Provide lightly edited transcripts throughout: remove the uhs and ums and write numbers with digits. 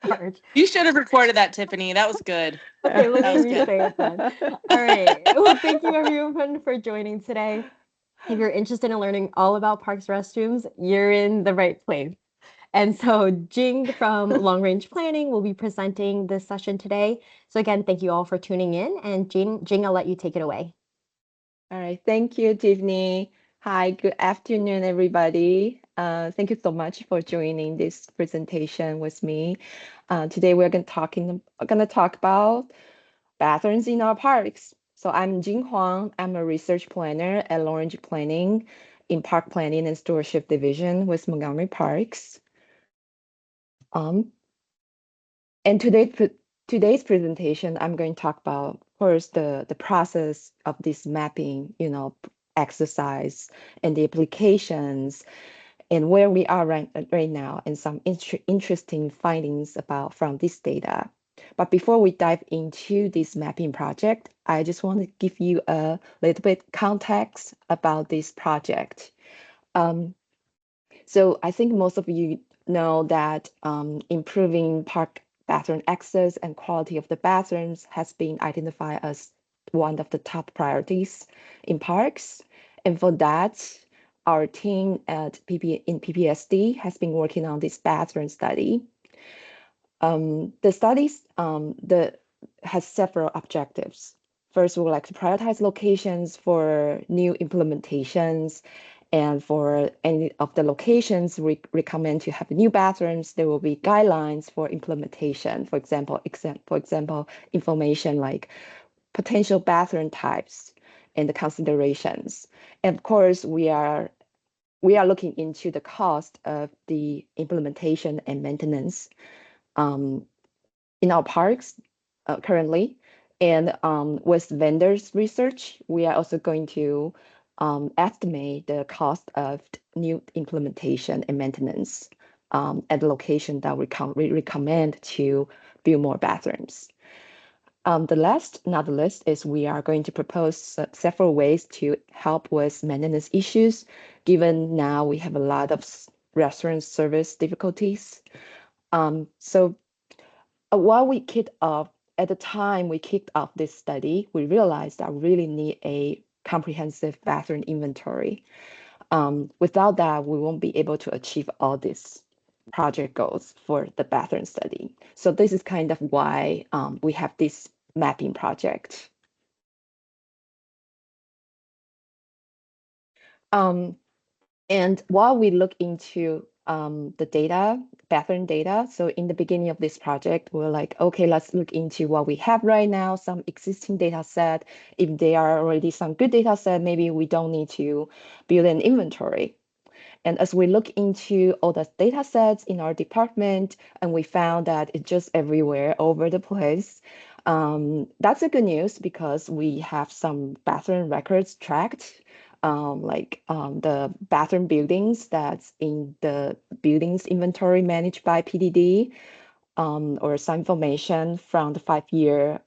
March. You should have recorded that, Tiffany. That was good. Okay, let That me was good. resay it then. All right. Well, thank you everyone for joining today. If you're interested in learning all about parks restrooms, you're in the right place. And so Jing from Long Range Planning will be presenting this session today. So again, thank you all for tuning in. And Jing, I'll let you take it away. All right, thank you, Tiffany. Hi, good afternoon, everybody. Thank you so much for joining this presentation with me. Today we're gonna talk about bathrooms in our parks. So I'm Huang. I'm a research planner at Long Range Planning in Park Planning and Stewardship Division with Montgomery Parks. And today's presentation, I'm going to talk about first the process of this mapping, exercise and the applications and where we are right now and some interesting findings from this data. But before we dive into this mapping project, I just want to give you a little bit context about this project. So I think most of you know that improving park bathroom access and quality of the bathrooms has been identified as one of the top priorities in parks. And for that, our team at PPSD has been working on this bathroom study. The studies has several objectives. First, we would like to prioritize locations for new implementations. And for any of the locations we recommend to have new bathrooms, there will be guidelines for implementation. For example, information like potential bathroom types and the considerations. And of course, we are looking into the cost of the implementation and maintenance in our parks currently. And with vendors research, we are also going to estimate the cost of new implementation and maintenance at the location that we recommend to build more bathrooms. The last, not the least, is we are going to propose several ways to help with maintenance issues, given now we have a lot of restaurant service difficulties. So while we kicked off, at the time we kicked off this study, we realized that we really need a comprehensive bathroom inventory. Without that, we won't be able to achieve all these project goals for the bathroom study. So this is kind of why we have this mapping project. And while we look into the data, bathroom data, so in the beginning of this project, we're like, okay, let's look into what we have right now, some existing data set. If there are already some good data set, maybe we don't need to build an inventory. And as we look into all the data sets in our department, and we found that it's just everywhere, over the place. That's a good news because we have some bathroom records tracked, the bathroom buildings that's in the buildings inventory managed by PDD, or some information from the 5-year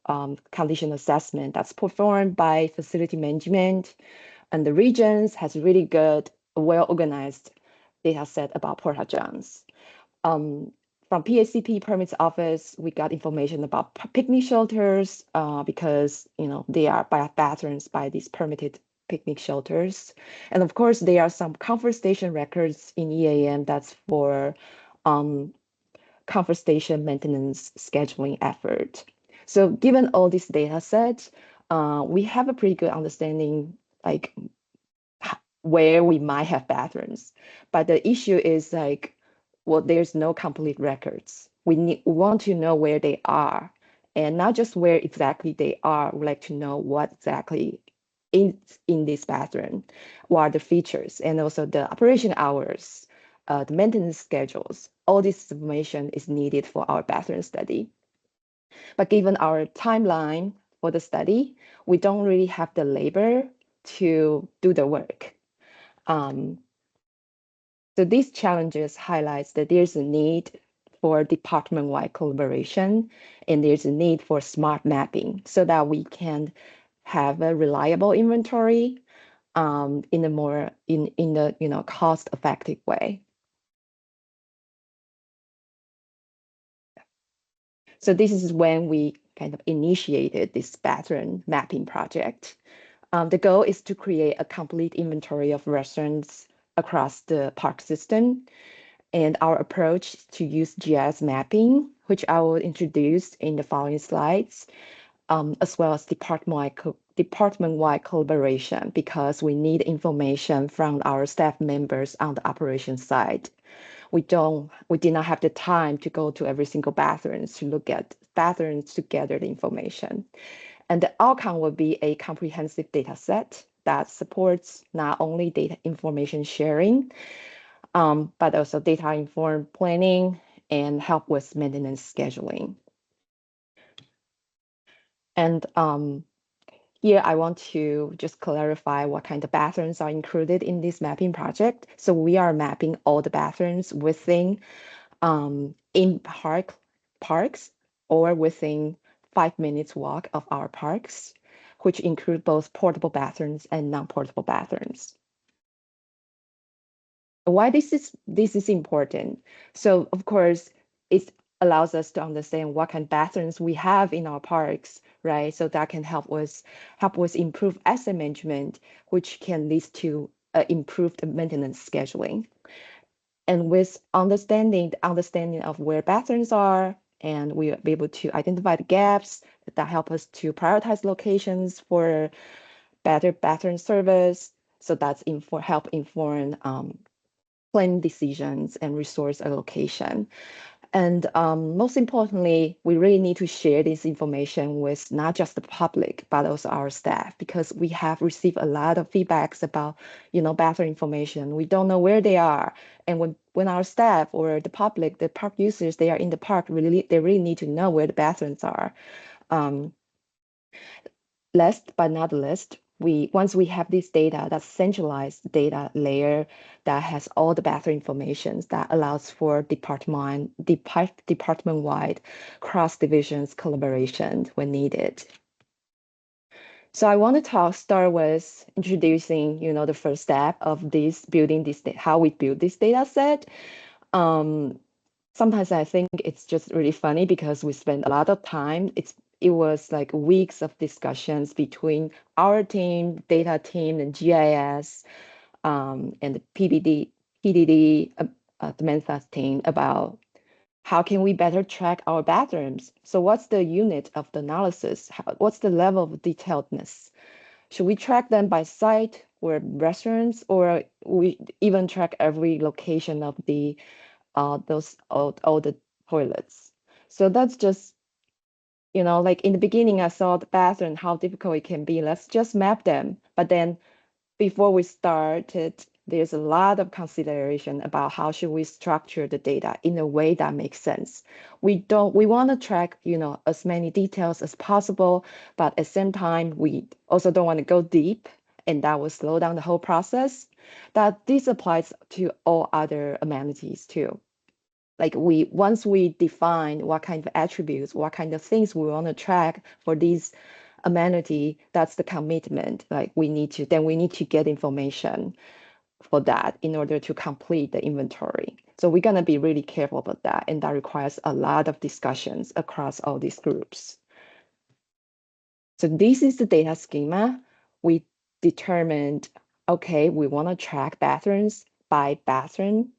condition assessment that's performed by facility management. And the regions has really good, well-organized data set about porta-johns. From PACP permits office, we got information about picnic shelters because they are by bathrooms by these permitted picnic shelters. And of course, there are some comfort station records in EAM that's for comfort station maintenance scheduling effort. So given all these data sets, we have a pretty good understanding like where we might have bathrooms. But the issue is there's no complete records. We want to know where they are, and not just where exactly they are. We like to know what exactly is in this bathroom, what are the features, and also the operation hours, the maintenance schedules. All this information is needed for our bathroom study. But given our timeline for the study, we don't really have the labor to do the work. So these challenges highlights that there's a need for department-wide collaboration, and there's a need for smart mapping so that we can have a reliable inventory in a more cost-effective way. So this is when we kind of initiated this bathroom mapping project. The goal is to create a complete inventory of restaurants across the park system. And our approach to use GIS mapping, which I will introduce in the following slides, as well as department-wide collaboration, because we need information from our staff members on the operations side. We did not have the time to go to every single bathroom to look at bathrooms to gather the information. And the outcome will be a comprehensive data set that supports not only data information sharing, but also data-informed planning and help with maintenance scheduling. And here I want to just clarify what kind of bathrooms are included in this mapping project. So we are mapping all the bathrooms within in parks or within 5 minutes walk of our parks, which include both portable bathrooms and non-portable bathrooms. Why this is important? So of course, it allows us to understand what kind of bathrooms we have in our parks, right? So that can help us improve asset management, which can lead to improved maintenance scheduling. And with understanding of where bathrooms are, and we will be able to identify the gaps that help us to prioritize locations for better bathroom service. So that's help inform planning decisions and resource allocation. And most importantly, we really need to share this information with not just the public, but also our staff, because we have received a lot of feedbacks about, bathroom information. We don't know where they are. And when our staff or the public, the park users, they are in the park, they really need to know where the bathrooms are. Last but not least, once we have this data, that centralized data layer that has all the bathroom information that allows for department-wide cross-divisions collaboration when needed. So I want to start with introducing, the first step of how we build this data set. Sometimes I think it's just really funny because we spend a lot of time. It was like weeks of discussions between our team, data team, and GIS, and the PDD, the Mensa team about how can we better track our bathrooms. So what's the unit of the analysis? What's the level of detailedness? Should we track them by site or restaurants, or we even track every location of the all the toilets? So that's just, like in the beginning, I saw the bathroom, how difficult it can be. Let's just map them. But then before we started, there's a lot of consideration about how should we structure the data in a way that makes sense. We want to track, as many details as possible, but at the same time, we also don't want to go deep, and that will slow down the whole process. That this applies to all other amenities too. Like once we define what kind of attributes, what kind of things we want to track for these amenity, that's the commitment. Like we need to get information for that in order to complete the inventory. So we're going to be really careful about that, and that requires a lot of discussions across all these groups. So this is the data schema. We determined, okay, we want to track bathrooms by bathroom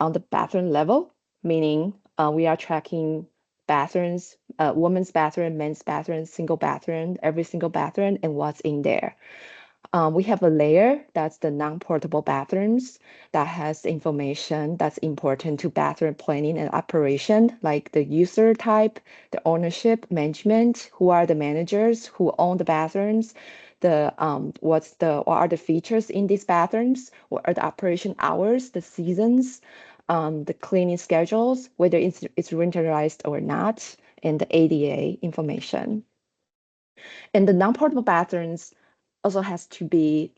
on the bathroom level, meaning we are tracking bathrooms, women's bathroom, men's bathroom, single bathroom, every single bathroom, and what's in there. We have a layer that's the non-portable bathrooms that has information that's important to bathroom planning and operation, like the user type, the ownership, management, who are the managers, who own the bathrooms, what are the features in these bathrooms, what are the operation hours, the seasons, the cleaning schedules, whether it's winterized or not, and the ADA information. And the non-portable bathrooms also has to be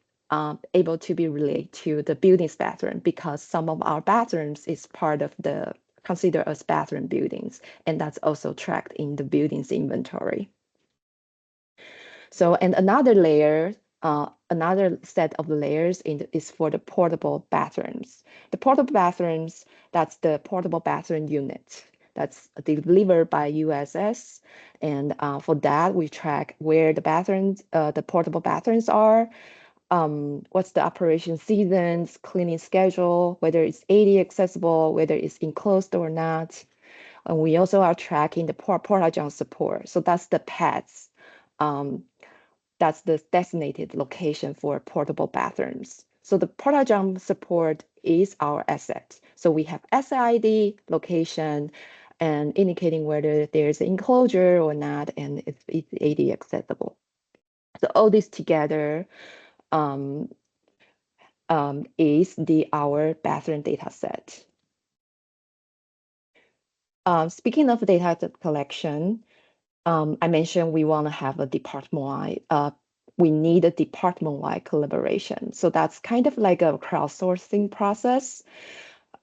able to be related to the building's bathroom, because some of our bathrooms is part of considered as bathroom buildings, and that's also tracked in the building's inventory. So, and another layer, another set of layers is for the portable bathrooms. The portable bathrooms, that's the portable bathroom unit. that's delivered by USS. And for that, we track where the bathrooms, the portable bathrooms are, what's the operation seasons, cleaning schedule, whether it's AD accessible, whether it's enclosed or not. And we also are tracking the porta-john support. So that's the pads. That's the designated location for portable bathrooms. So the porta-john support is our asset. So we have asset ID, location, and indicating whether there's an enclosure or not, and if it's AD accessible. So all this together is our bathroom data set. Speaking of data collection, I mentioned we want to have a department-wide, we need a department-wide collaboration. So that's kind of like a crowdsourcing process.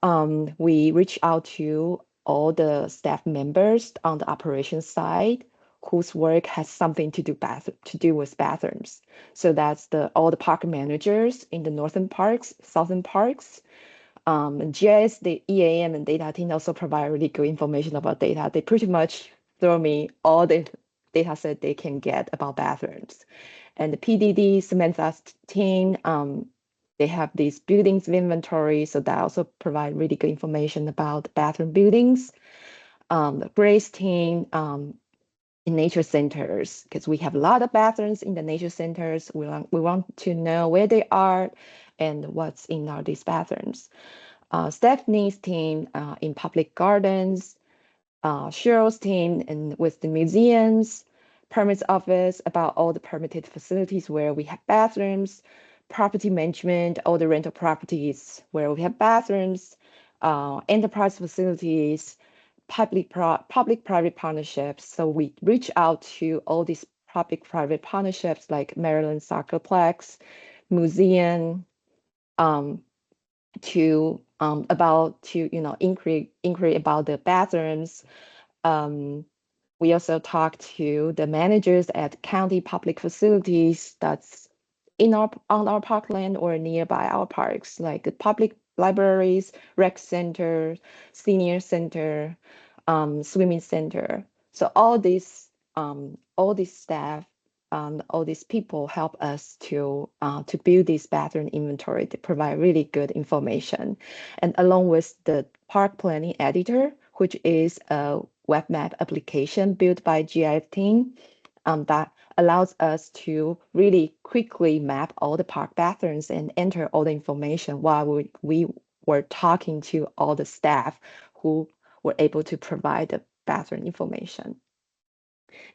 We reach out to all the staff members on the operations side whose work has something to do with bathrooms. So that's all the park managers in the northern parks, southern parks. GIS, the EAM and data team also provide really good information about data. They pretty much throw me all the data set they can get about bathrooms. And the PDD, Samantha's team, they have these buildings inventory, so that also provide really good information about bathroom buildings. The Grace team in nature centers, because we have a lot of bathrooms in the nature centers. We want to know where they are and what's in these bathrooms. Stephanie's team in public gardens, Cheryl's team and with the museums, permits office about all the permitted facilities where we have bathrooms, property management, all the rental properties where we have bathrooms, enterprise facilities, public-private partnerships. So we reach out to all these public-private partnerships like Maryland Soccerplex, museum, to inquiry about the bathrooms. We also talk to the managers at county public facilities that's on our parkland or nearby our parks, like the public libraries, rec center, senior center, swimming center. So all these staff, all these people help us to build this bathroom inventory to provide really good information. And along with the park planning editor, which is a web map application built by GIF team, that allows us to really quickly map all the park bathrooms and enter all the information while we were talking to all the staff who were able to provide the bathroom information.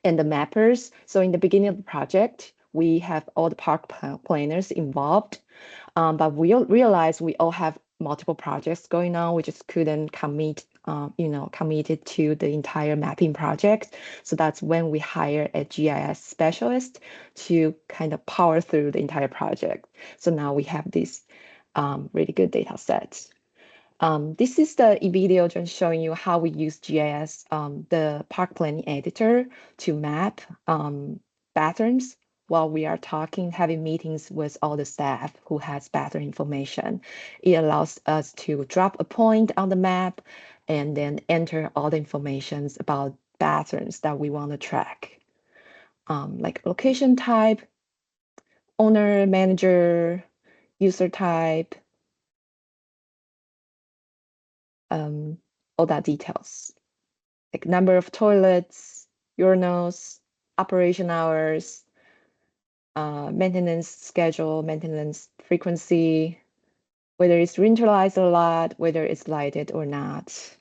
And the mappers, so in the beginning of the project, we have all the park planners involved, but we realized we all have multiple projects going on. We just couldn't committed to the entire mapping project. So that's when we hire a GIS specialist to kind of power through the entire project. So now we have this really good data set. This is the video just showing you how we use GIS, the park planning editor, to map bathrooms while we are having meetings with all the staff who has bathroom information. It allows us to drop a point on the map and then enter all the information about bathrooms that we want to track, like location type, owner, manager, user type, all that details, like number of toilets, urinals, operation hours, maintenance schedule, maintenance frequency, whether it's winterized or not, whether it's lighted or not.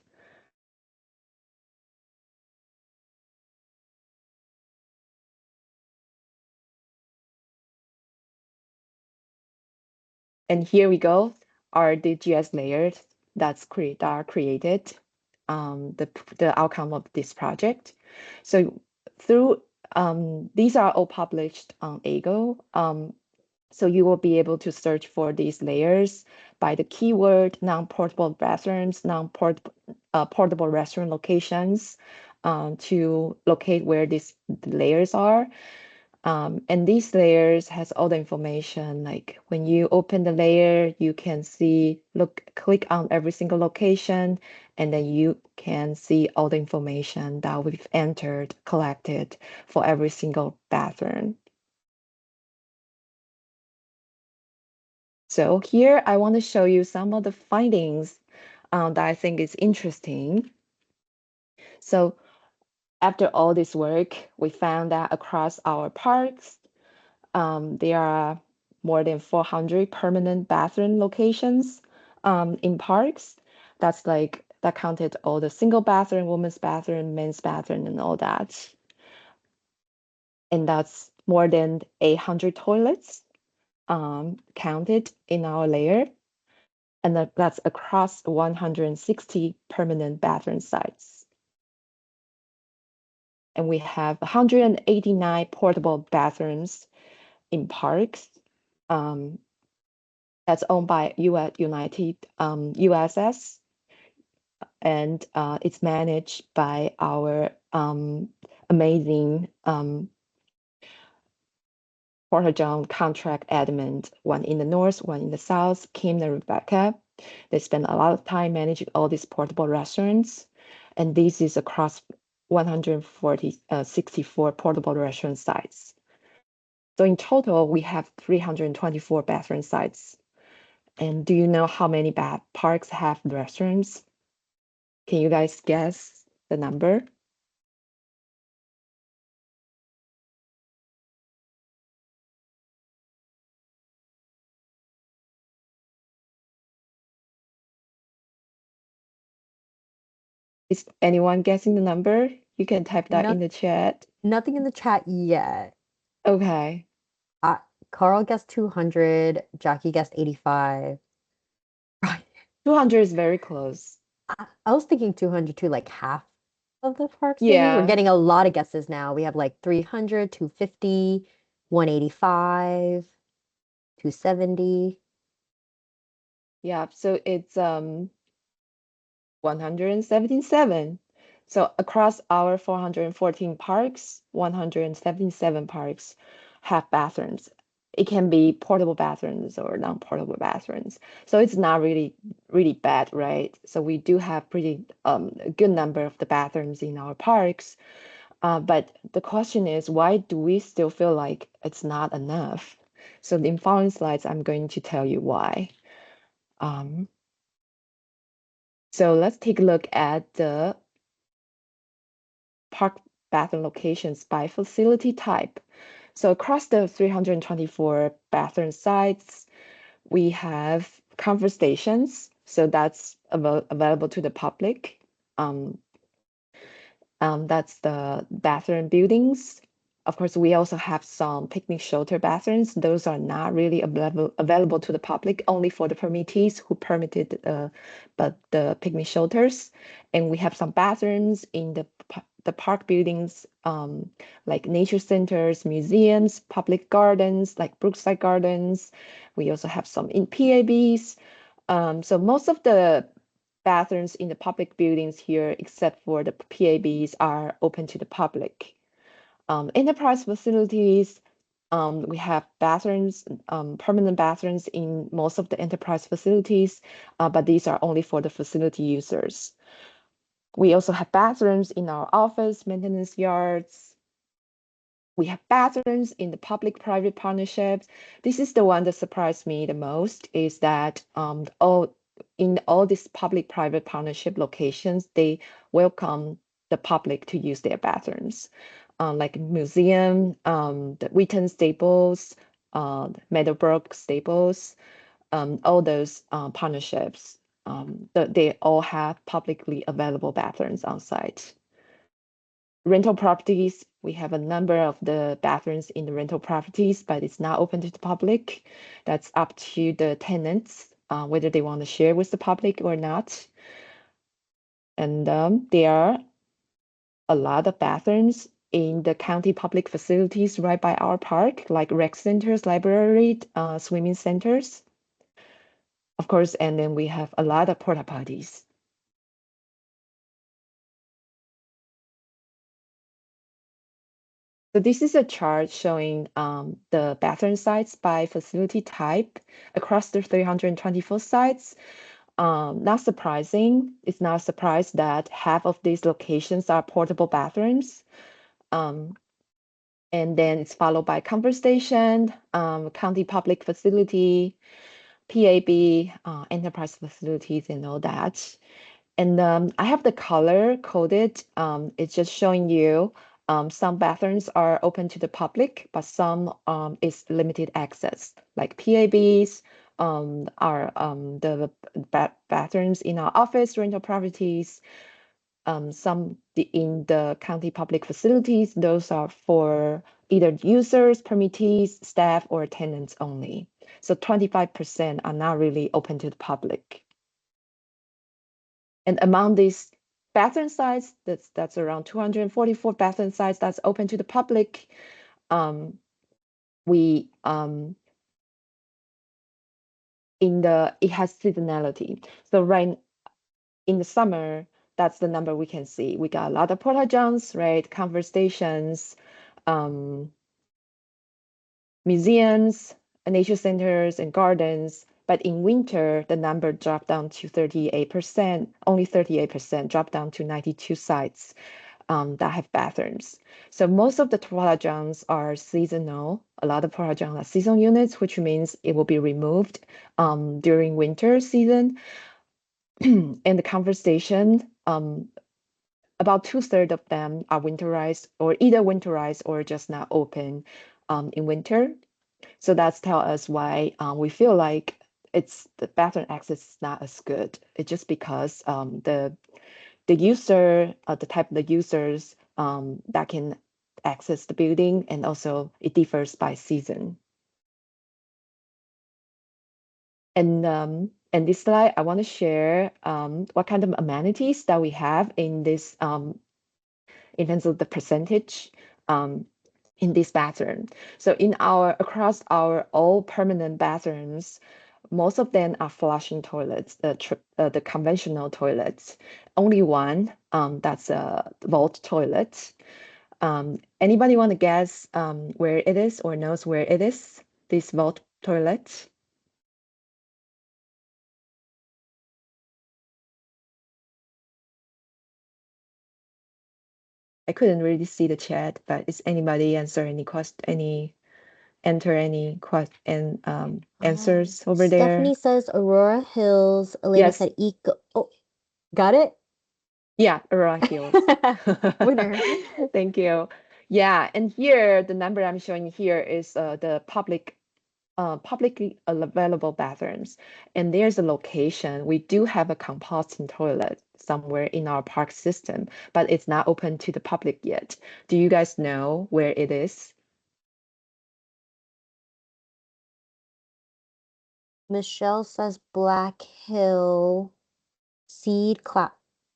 And here we go, are the GIS layers that are created, the outcome of this project. So through these are all published on AGO. So you will be able to search for these layers by the keyword non-portable bathrooms, portable restroom locations, to locate where these layers are. And these layers has all the information, like when you open the layer, you can see, click on every single location and then you can see all the information that we've entered, collected for every single bathroom. So here I want to show you some of the findings that I think is interesting. So after all this work, we found that across our parks, there are more than 400 permanent bathroom locations in parks. That counted all the single bathroom, women's bathroom, men's bathroom, and all that. And that's more than 800 toilets counted in our layer. And that's across 160 permanent bathroom sites. And we have 189 portable bathrooms in parks. That's owned by USS, and it's managed by our amazing Porter John contract admin, one in the north, one in the south, Kim and Rebecca. They spend a lot of time managing all these portable restaurants, and this is across 64 portable restaurant sites. So in total, we have 324 bathroom sites. And do you know how many parks have restrooms? Can you guys guess the number? Is anyone guessing the number? You can type that in the chat. Nothing in the chat yet. Okay. Carl guessed 200, Jackie guessed 85. 200 is very close. I was thinking 200 too, like half of the parks maybe. Yeah. We're getting a lot of guesses now. We have like 300, 250, 185, 270. Yeah, so it's 177. So across our 414 parks, 177 parks have bathrooms. It can be portable bathrooms or non-portable bathrooms. So it's not really bad, right? So we do have pretty a good number of the bathrooms in our parks. But the question is, why do we still feel like it's not enough? So in following slides, I'm going to tell you why. So let's take a look at the park bathroom locations by facility type. So across the 324 bathroom sites, we have comfort stations. So that's available to the public. That's the bathroom buildings. Of course, we also have some picnic shelter bathrooms. Those are not really available to the public, only for the permittees who permitted the picnic shelters. And we have some bathrooms in the park buildings, like nature centers, museums, public gardens, like Brookside Gardens. We also have some in PABs. So most of the bathrooms in the public buildings here, except for the PABs, are open to the public. Enterprise facilities, we have bathrooms, permanent bathrooms in most of the enterprise facilities, but these are only for the facility users. We also have bathrooms in our office, maintenance yards. We have bathrooms in the public-private partnerships. This is the one that surprised me the most, is that in all these public-private partnership locations, they welcome the public to use their bathrooms, like museum, the Wheaton Staples, Meadowbrook Staples, all those partnerships. They all have publicly available bathrooms on site. Rental properties, we have a number of the bathrooms in the rental properties, but it's not open to the public. That's up to the tenants, whether they want to share with the public or not. And there are a lot of bathrooms in the county public facilities right by our park, like rec centers, library, swimming centers. Of course, and then we have a lot of porta potties. So this is a chart showing the bathroom sites by facility type across the 324 sites. not surprising. It's not a surprise that half of these locations are portable bathrooms. And then it's followed by conversation, county public facility, PAB, enterprise facilities, and all that. And I have the color coded. It's just showing you some bathrooms are open to the public, but some is limited access, like PABs, are the bathrooms in our office rental properties. Some in the county public facilities, those are for either users, permittees, staff, or tenants only. So 25% are not really open to the public. And among these bathroom sites, that's around 244 bathroom sites that's open to the public. It has seasonality. So right in the summer, that's the number we can see. We got a lot of porta johns, right? Conversations, museums, nature centers, and gardens. But in winter, the number dropped down to 38%, only 38%, dropped down to 92 sites that have bathrooms. So most of the porta johns are seasonal. A lot of porta johns are seasonal units, which means it will be removed during winter season. And the conversation, about 2/3 of them are winterized, or either winterized or just not open in winter. So that's tell us why we feel like the bathroom access is not as good. It's just because the user, the type of the users that can access the building, and also it differs by season. And this slide, I want to share what kind of amenities that we have in this, in terms of the percentage in this bathroom. So across our all permanent bathrooms, most of them are flushing toilets, the conventional toilets. Only one that's a vault toilet. Anybody want to guess where it is or knows where it is, this vault toilet? I couldn't really see the chat, but is anybody enter any answers over there? Stephanie says Aurora Hills. Elena Yes. said Eco. Oh, got it? Yeah, Aurora Hills. Winner. Thank you. Yeah, and here the number I'm showing here is the publicly available bathrooms, and there's a location. We do have a composting toilet somewhere in our park system, but it's not open to the public yet. Do you guys know where it is? Michelle says Black Hill Seed Class.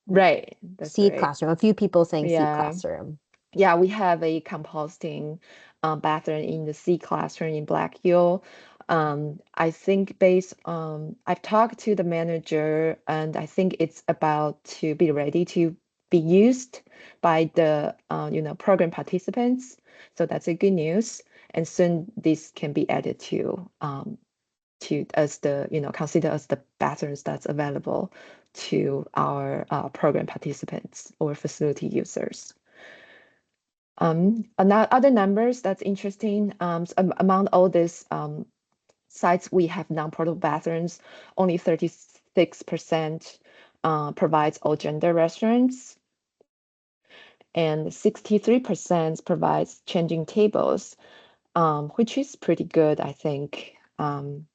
Right, that's Seed right. Classroom. A few people saying Seed Yeah. Classroom. Yeah, we have a composting bathroom in the C classroom in Black Hill. I think I've talked to the manager, and I think it's about to be ready to be used by the program participants. So that's a good news. And soon this can be added to as the consider as the bathrooms that's available to our program participants or facility users. Other numbers that's interesting, among all these sites we have non-portable bathrooms, only 36% provides all gender restaurants, and 63% provides changing tables, which is pretty good, I think. And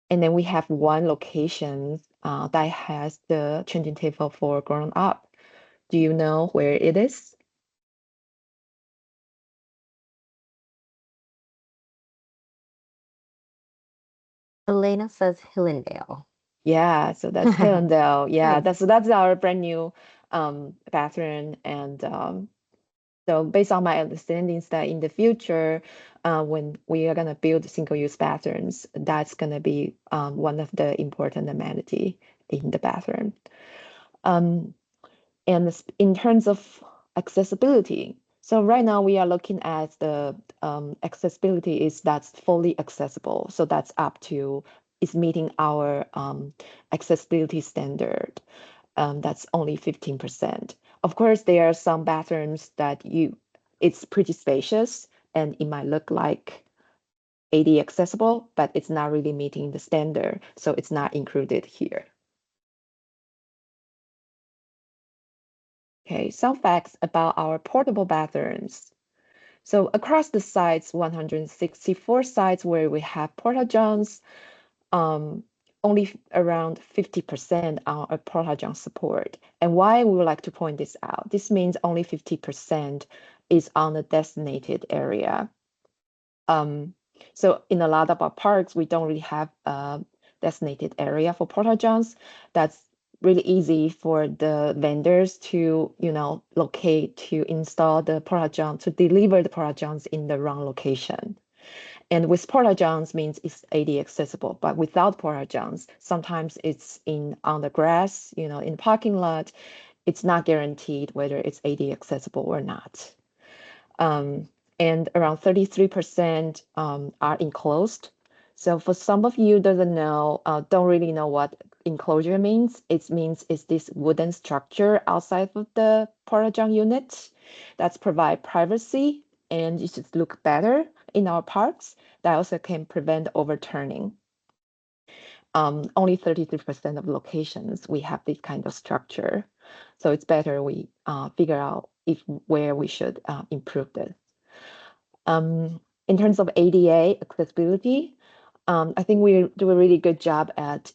then we have one location that has the changing table for grown up. Do you know where it is? Elena says Hillendale. Yeah, so that's Hillendale. Yeah, Nice. that's our brand new bathroom. And so based on my understandings that in the future, when we are gonna build single-use bathrooms, that's gonna be one of the important amenity in the bathroom. And in terms of accessibility, so right now we are looking at the accessibility that's fully accessible. So that's up to is meeting our accessibility standard. That's only 15%. Of course, there are some bathrooms that it's pretty spacious and it might look like ADA accessible, but it's not really meeting the standard, so it's not included here. Okay, some facts about our portable bathrooms. So across the sites, 164 sites where we have porta-johns, only around 50% are a porta-john support. And why we would like to point this out? This means only 50% is on the designated area. So in a lot of our parks, we don't really have a designated area for porta-johns. That's really easy for the vendors to, locate, to install the porta-john, to deliver the porta-johns in the wrong location. And with porta-johns means it's ADA accessible, but without porta-johns, sometimes it's on the grass, in the parking lot. It's not guaranteed whether it's ADA accessible or not. And around 33% are enclosed. So for some of you don't really know what enclosure means. It means it's this wooden structure outside of the porta-john unit that's provide privacy and it should look better in our parks. That also can prevent overturning. Only 33% of locations we have this kind of structure. So it's better we figure out where we should improve this. In terms of ADA accessibility, I think we do a really good job at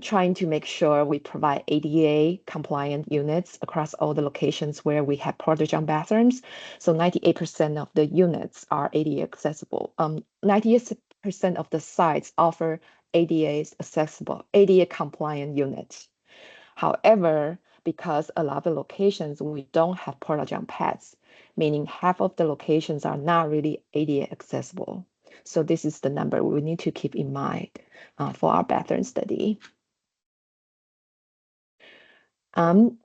trying to make sure we provide ADA compliant units across all the locations where we have porta-john bathrooms. So 98% of the units are ADA accessible. 98% of the sites offer ADA accessible, ADA compliant units. However, because a lot of locations we don't have porta-john pads, meaning half of the locations are not really ADA accessible. So this is the number we need to keep in mind for our bathroom study. In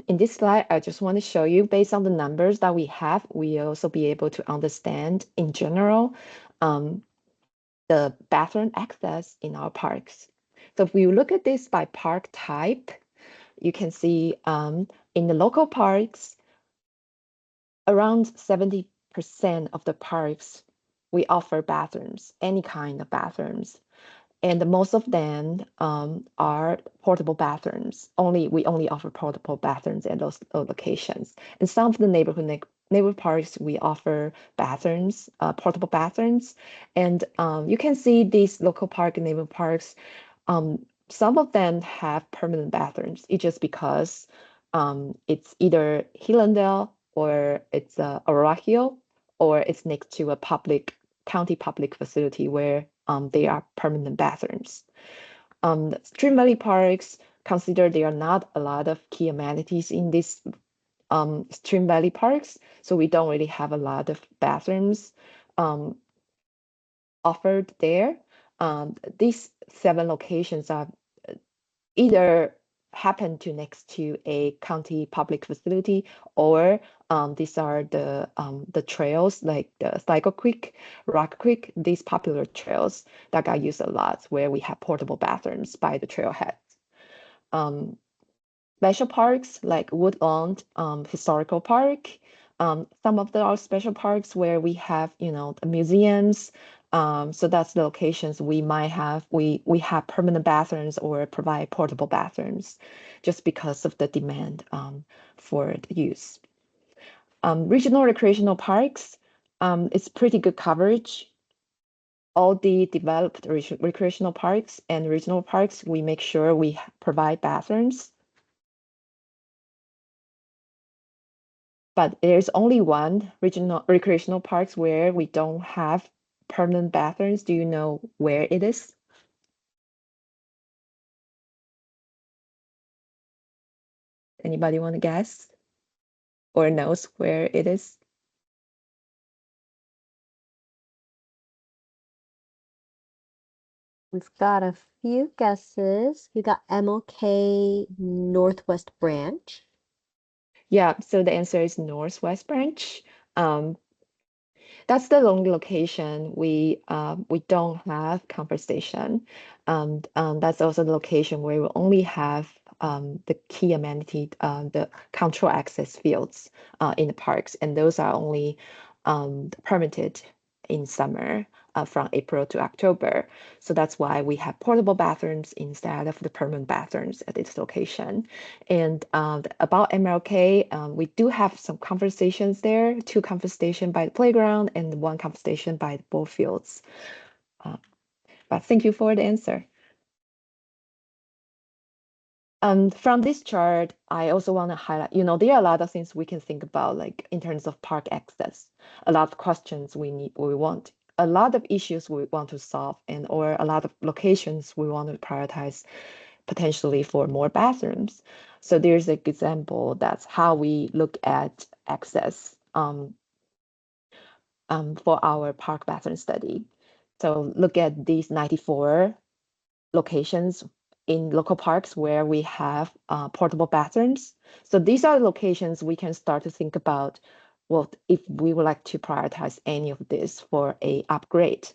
this slide, I just want to show you, based on the numbers that we have, we also be able to understand in general the bathroom access in our parks. So if we look at this by park type, you can see in the local parks, around 70% of the parks, we offer bathrooms, any kind of bathrooms. And most of them are portable bathrooms. We only offer portable bathrooms at those locations. And some of the neighborhood parks, we offer bathrooms, portable bathrooms. And you can see these local park and neighborhood parks, some of them have permanent bathrooms. It's just because it's either Hillendale or it's Aurora Hill, or it's next to a county public facility where they are permanent bathrooms. Stream Valley parks, consider there are not a lot of key amenities in these Stream Valley parks, so we don't really have a lot of bathrooms offered there. These 7 locations are either happen to next to a county public facility, or these are the trails like the Cycle Creek, Rock Creek, these popular trails that got used a lot where we have portable bathrooms by the trailheads. Special parks like Woodlawn Historical Park, some of our special parks where we have the museums. So that's the locations we might have. We have permanent bathrooms or provide portable bathrooms, just because of the demand for the use. Regional recreational parks, it's pretty good coverage. All the developed recreational parks and regional parks, we make sure we provide bathrooms. But there's only one regional recreational parks where we don't have permanent bathrooms. Do you know where it is? Anybody want to guess? Or knows where it is? We've got a few guesses. We got MLK Northwest Branch. Yeah, so the answer is Northwest Branch. That's the only location we don't have conversation. That's also the location where we only have the key amenity, the control access fields in the parks, and those are only permitted in summer from April to October. So that's why we have portable bathrooms instead of the permanent bathrooms at this location. And about MLK, we do have some conversations there, 2 conversations by the playground and 1 conversation by the ball fields. But thank you for the answer. From this chart, I also want to highlight, there are a lot of things we can think about, like in terms of park access, a lot of questions a lot of issues we want to solve, or a lot of locations we want to prioritize potentially for more bathrooms. So there's an example that's how we look at access for our park bathroom study. So look at these 94 locations in local parks where we have portable bathrooms. So these are locations we can start to think about, well, if we would like to prioritize any of this for a upgrade,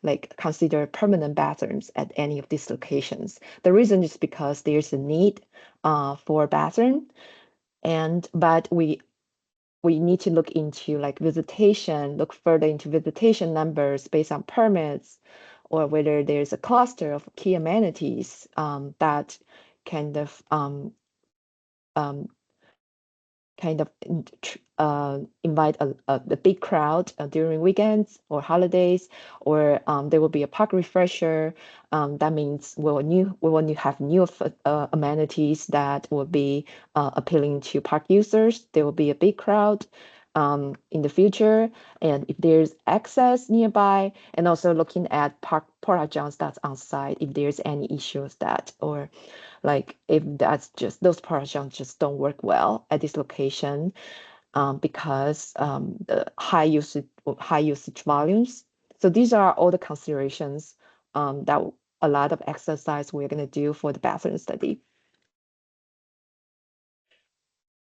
like consider permanent bathrooms at any of these locations. The reason is because there's a need for bathroom, but we need to look into like visitation, look further into visitation numbers based on permits, or whether there's a cluster of key amenities that kind of invite a big crowd during weekends or holidays, or there will be a park refresher. That means we will have new amenities that will be appealing to park users. There will be a big crowd in the future, and if there's access nearby, and also looking at park porta johns that's on site, if there's any issues that, or like if that's just those porta just don't work well at this location because the high usage volumes. So these are all the considerations that a lot of exercise we're going to do for the bathroom study.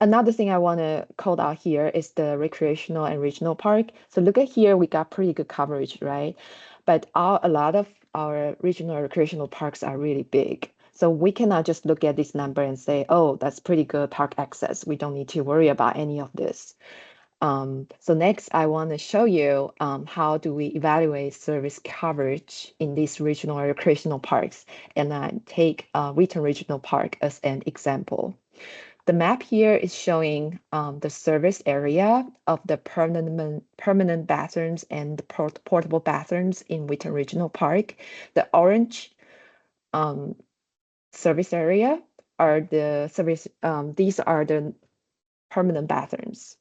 Another thing I want to call out here is the recreational and regional park. So look at here, we got pretty good coverage, right? But a lot of our regional recreational parks are really big. So we cannot just look at this number and say, oh, that's pretty good park access. We don't need to worry about any of this. So next, I want to show you how do we evaluate service coverage in these regional recreational parks, and I take Wheaton Regional Park as an example. The map here is showing the service area of the permanent bathrooms and the portable bathrooms in Wheaton Regional Park. The orange service area are these are the permanent bathrooms.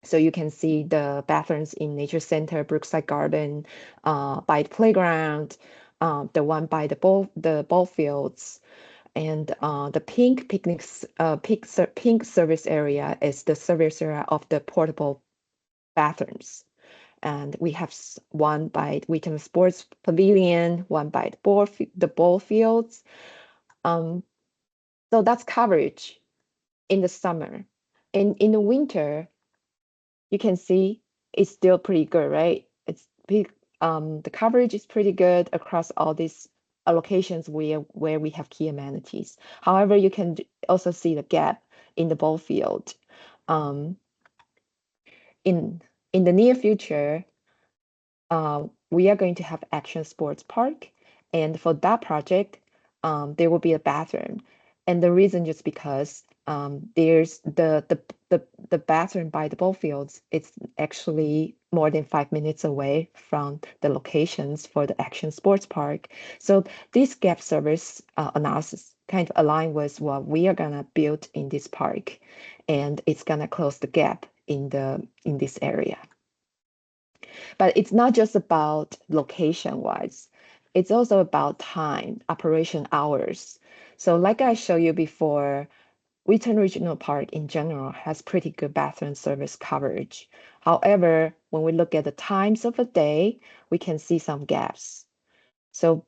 So you can see the bathrooms in Nature Center, Brookside Garden, by the playground, the one by the ball fields. And the pink service area is the service area of the portable bathrooms. And we have one by Wheaton Sports Pavilion, one by the ball fields. So that's coverage in the summer. In the winter, you can see it's still pretty good, right? It's big. The coverage is pretty good across all these locations where we have key amenities. However, you can also see the gap in the ball field. In the near future, we are going to have Action Sports Park, and for that project, there will be a bathroom. And the reason just because there's the bathroom by the ball fields. It's actually more than 5 minutes away from the locations for the Action Sports Park. So this gap service analysis kind of align with what we are gonna build in this park, and it's gonna close the gap in this area. But it's not just about location wise. It's also about time, operation hours. So like I showed you before, Wheaton Regional Park in general has pretty good bathroom service coverage. However, when we look at the times of a day, we can see some gaps. So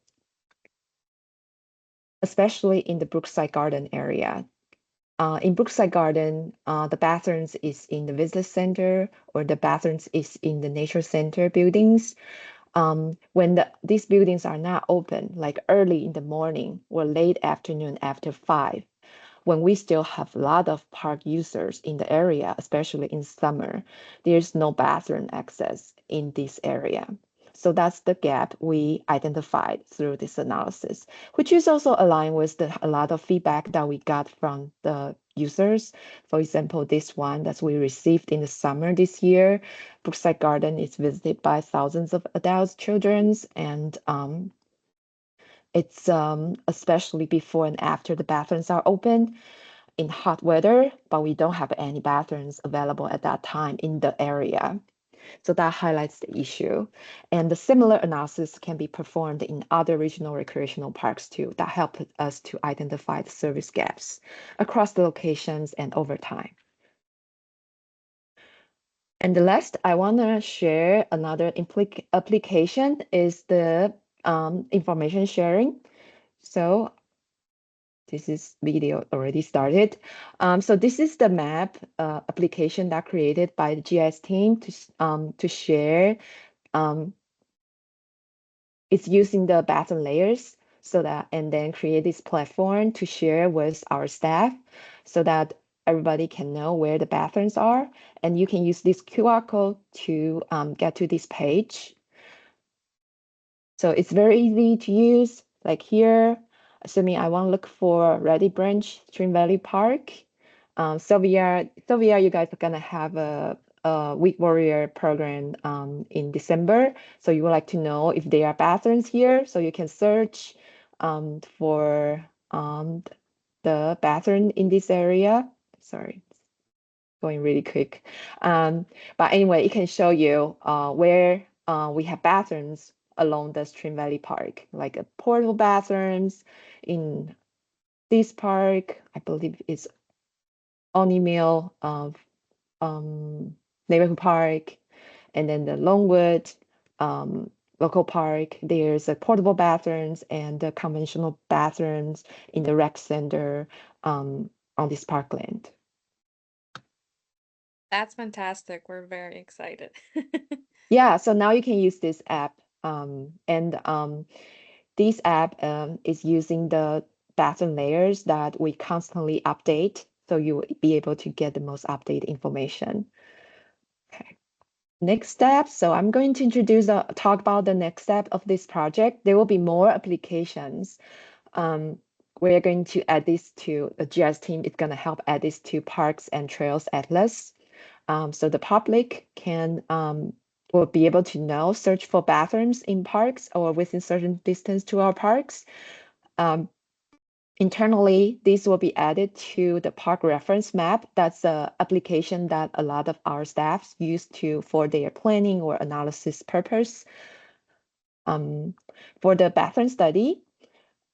especially in the Brookside Garden area, in Brookside Garden, the bathrooms is in the visitor center or the bathrooms is in the nature center buildings. When these buildings are not open, like early in the morning or late afternoon after 5, when we still have a lot of park users in the area, especially in summer, there's no bathroom access in this area. So that's the gap we identified through this analysis, which is also aligned with a lot of feedback that we got from the users. For example, this one that we received in the summer this year, Brookside Garden is visited by thousands of adults, children, and it's especially before and after the bathrooms are open in hot weather, but we don't have any bathrooms available at that time in the area. So that highlights the issue. And the similar analysis can be performed in other regional recreational parks too, that help us to identify the service gaps across the locations and over time. And the last, I want to share another application is the information sharing. So this is video already started. So this is the map application that created by the GIS team to share. It's using the bathroom layers so that, and then create this platform to share with our staff so that everybody can know where the bathrooms are. And you can use this QR code to get to this page. So it's very easy to use. Like here, assuming I want to look for Ready Branch, Stream Valley Park. Sylvia, you guys are gonna have a Week Warrior program in December. So you would like to know if there are bathrooms here. So you can search for the bathroom in this area. Sorry, going really quick. But anyway, it can show you where we have bathrooms along the Stream Valley Park, like a portable bathrooms in this park. I believe it's Oni Mill of Neighborhood Park, and then the Longwood local park. There's a portable bathrooms and the conventional bathrooms in the rec center on this parkland. That's fantastic. We're very excited. Yeah, so now you can use this app. This app is using the bathroom layers that we constantly update. So you will be able to get the most updated information. Okay. Next step. So I'm going to talk about the next step of this project. There will be more applications. We're going to add this to the GIS team. It's going to help add this to Parks and Trails Atlas. So the public will be able to search for bathrooms in parks or within certain distance to our parks. Internally, this will be added to the park reference map. That's an application that a lot of our staffs use for their planning or analysis purpose. For the bathroom study,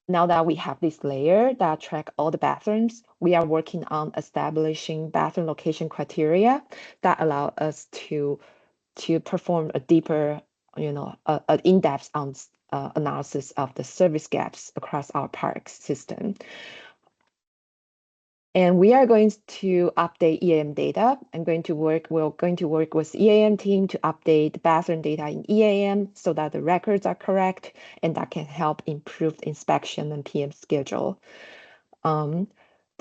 now that we have this layer that track all the bathrooms, we are working on establishing bathroom location criteria that allow us to perform a deeper, an in-depth analysis of the service gaps across our park system. And we are going to update EAM data. We're going to work with EAM team to update bathroom data in EAM so that the records are correct, and that can help improve the inspection and PM schedule. The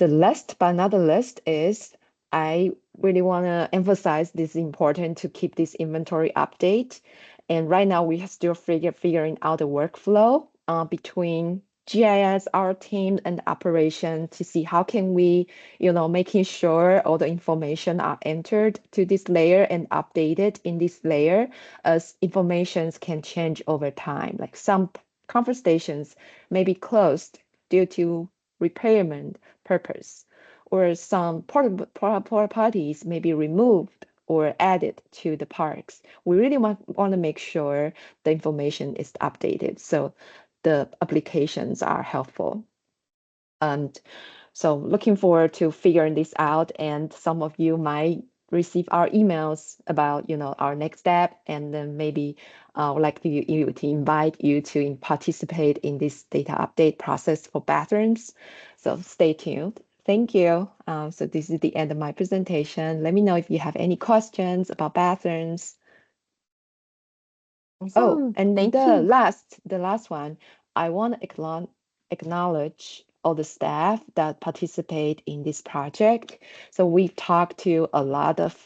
last but not the least is I really want to emphasize this is important to keep this inventory update. And right now we are still figuring out the workflow between GIS, our team, and operation to see how can we, making sure all the information are entered to this layer and updated in this layer, as informations can change over time. Like some conference stations may be closed due to repairment purpose, or some porta potties may be removed or added to the parks. We really want to make sure the information is updated so the applications are helpful. And so looking forward to figuring this out, and some of you might receive our emails about our next step, and then maybe would like to invite you to participate in this data update process for bathrooms. So stay tuned. thank you. So this is the end of my presentation. Let me know if you have any questions about bathrooms. Oh, Awesome. and Thank the you. last one, I want to acknowledge all the staff that participate in this project. So we've talked to a lot of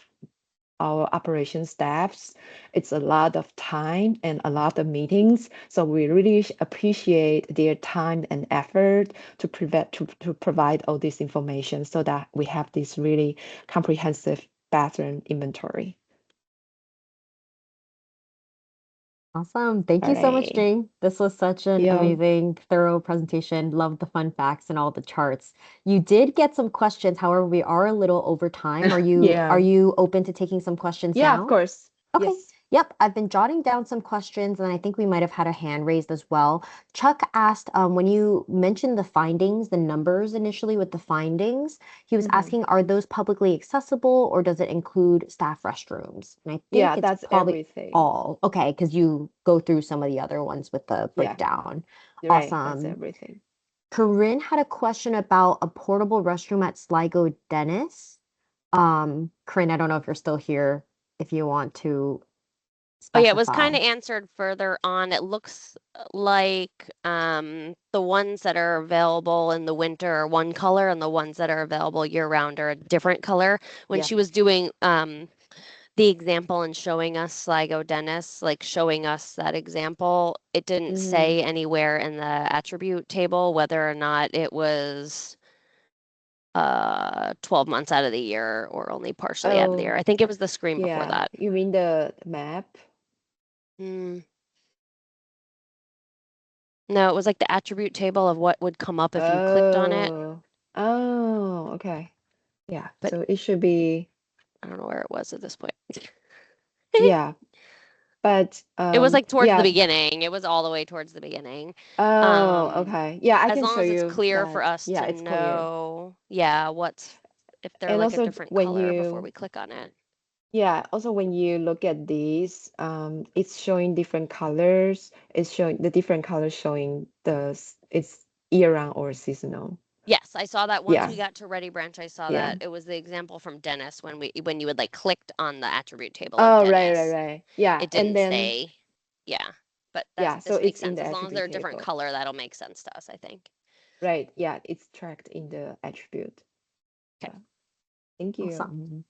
our operation staffs. It's a lot of time and a lot of meetings. So we really appreciate their time and effort to provide all this information so that we have this really comprehensive bathroom inventory. Awesome. Thank All you so much, right. Jing. This was such an Yeah. amazing, thorough presentation. Love the fun facts and all the charts. You did get some questions. However, we are a little over time. Are Yeah. you open to taking some questions Yeah, of now? course. Okay. Yes. Yep. I've been jotting down some questions, and I think we might have had a hand raised as well. Chuck asked, when you mentioned the findings, the numbers initially with the findings, he was Mhm. asking, are those publicly accessible or does it include staff restrooms? And I think Yeah, it's that's probably everything. all. Okay, because you go through some of the other ones with the Yeah. breakdown. Right, that's Awesome. everything. Corinne had a question about a portable restroom at Sligo Dennis. Corinne, I don't know if you're still here, if you want to Oh yeah, it was specify. kind of answered further on. It looks like the ones that are available in the winter are one color and the ones that are available year round are a different color. When Yeah. she was doing the example and showing us Sligo Dennis, like showing us that example, it didn't Mhm. say anywhere in the attribute table whether or not it was 12 months out of the year or only partially out of the year. Oh, I think it was the screen before yeah. that. You mean the map? Mm. No, it was like the attribute table of what would come up if you clicked on it, Oh, okay. Yeah, but so it should be, I don't know where it was at this point. yeah, but It was like towards the yeah. beginning. It was all the way towards the beginning. Oh, Um, okay. Yeah, I as can long show as it's you clear for that. us Yeah, to it's clear. know, yeah, what's if they're And like a also different when color before you, we click on it. yeah, also when you look at these, it's showing different colors. It's showing the different colors showing it's year-round or seasonal. Yes, I saw that once Yeah, we got to Ready Branch. I saw yeah. that it was the example from Dennis when you would like clicked on the attribute table of Oh, Dennis. right. Yeah, It and didn't then say, yeah, but yeah, so this it's makes in sense. the As long as attribute they're a different table. color, that'll make sense to us, I think. Right. Yeah, it's tracked in the attribute. Okay. Thank you. Awesome.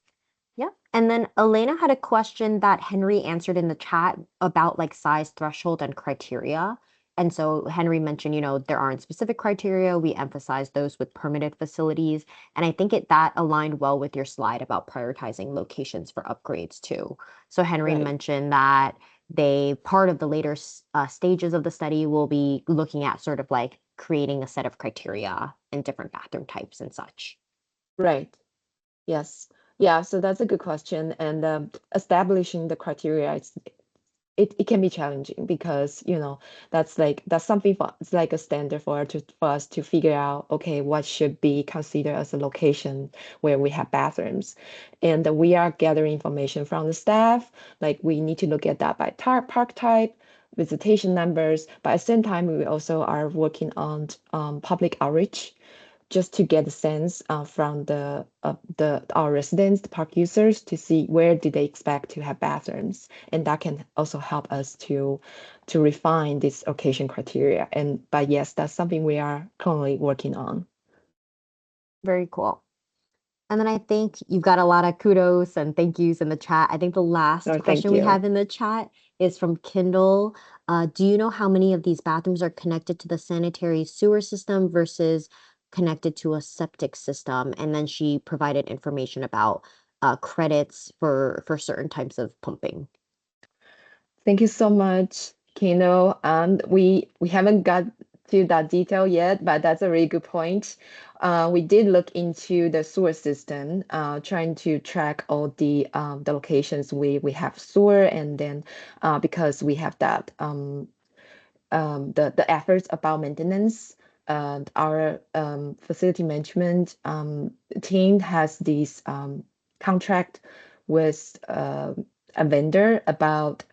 Yep. And then Elena had a question that Henry answered in the chat about like size threshold and criteria. And so Henry mentioned, there aren't specific criteria. We emphasize those with permitted facilities. And I think that aligned well with your slide about prioritizing locations for upgrades too. So Henry Right. mentioned that part of the later stages of the study will be looking at sort of like creating a set of criteria and different bathroom types and such. Right. Yes. Yeah, so that's a good question. And establishing the criteria, it can be challenging because, that's something it's like a standard for us to figure out, okay, what should be considered as a location where we have bathrooms. And we are gathering information from the staff, like we need to look at that by park type, visitation numbers, but at the same time, we also are working on public outreach just to get a sense from our residents, the park users, to see where do they expect to have bathrooms, and that can also help us to refine this occasion criteria. But yes, that's something we are currently working on. Very cool. And then I think you've got a lot of kudos and thank yous in the chat. I think the last Oh, thank question we you. have in the chat is from Kindle. Do you know how many of these bathrooms are connected to the sanitary sewer system versus connected to a septic system? And then she provided information about credits for certain types of pumping. Thank you so much, Kino. And we haven't got to that detail yet, but that's a really good point. We did look into the sewer system, trying to track all the locations we have sewer, and then because we have that the efforts about maintenance. Our facility management team has this contract with a vendor about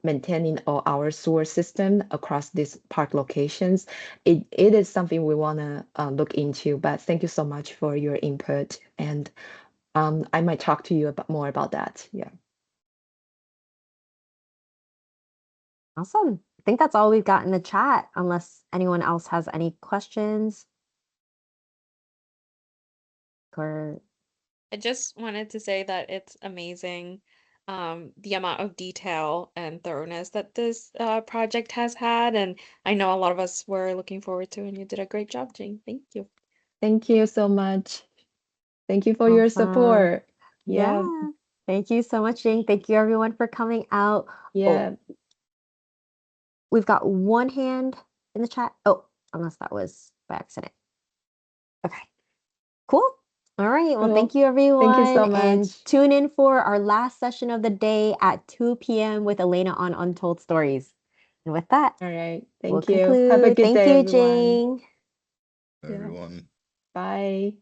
maintaining all our sewer system across these park locations. It is something we want to look into, but thank you so much for your input. And I might talk to you more about that. Yeah. Awesome. I think that's all we've got in the chat, unless anyone else has any questions. Or I just wanted to say that it's amazing, the amount of detail and thoroughness that this project has had, and I know a lot of us were looking forward to, and you did a great job, Jing. Thank you. Thank you so much. Thank you for your awesome. support. Yeah. Yeah. Thank you so much, Jing. Thank you everyone for coming out. Yeah. Oh, we've got one hand in the chat. Oh, unless that was by accident. Okay. Cool. All right. Well, Cool. thank you everyone. Thank you so And much. tune in for our last session of the day at 2 p.m. with Elena on Untold Stories. And with that, All right. we'll Thank you. Have a conclude. good Thank day, you, everyone. Jing. Yeah. Everyone. Bye.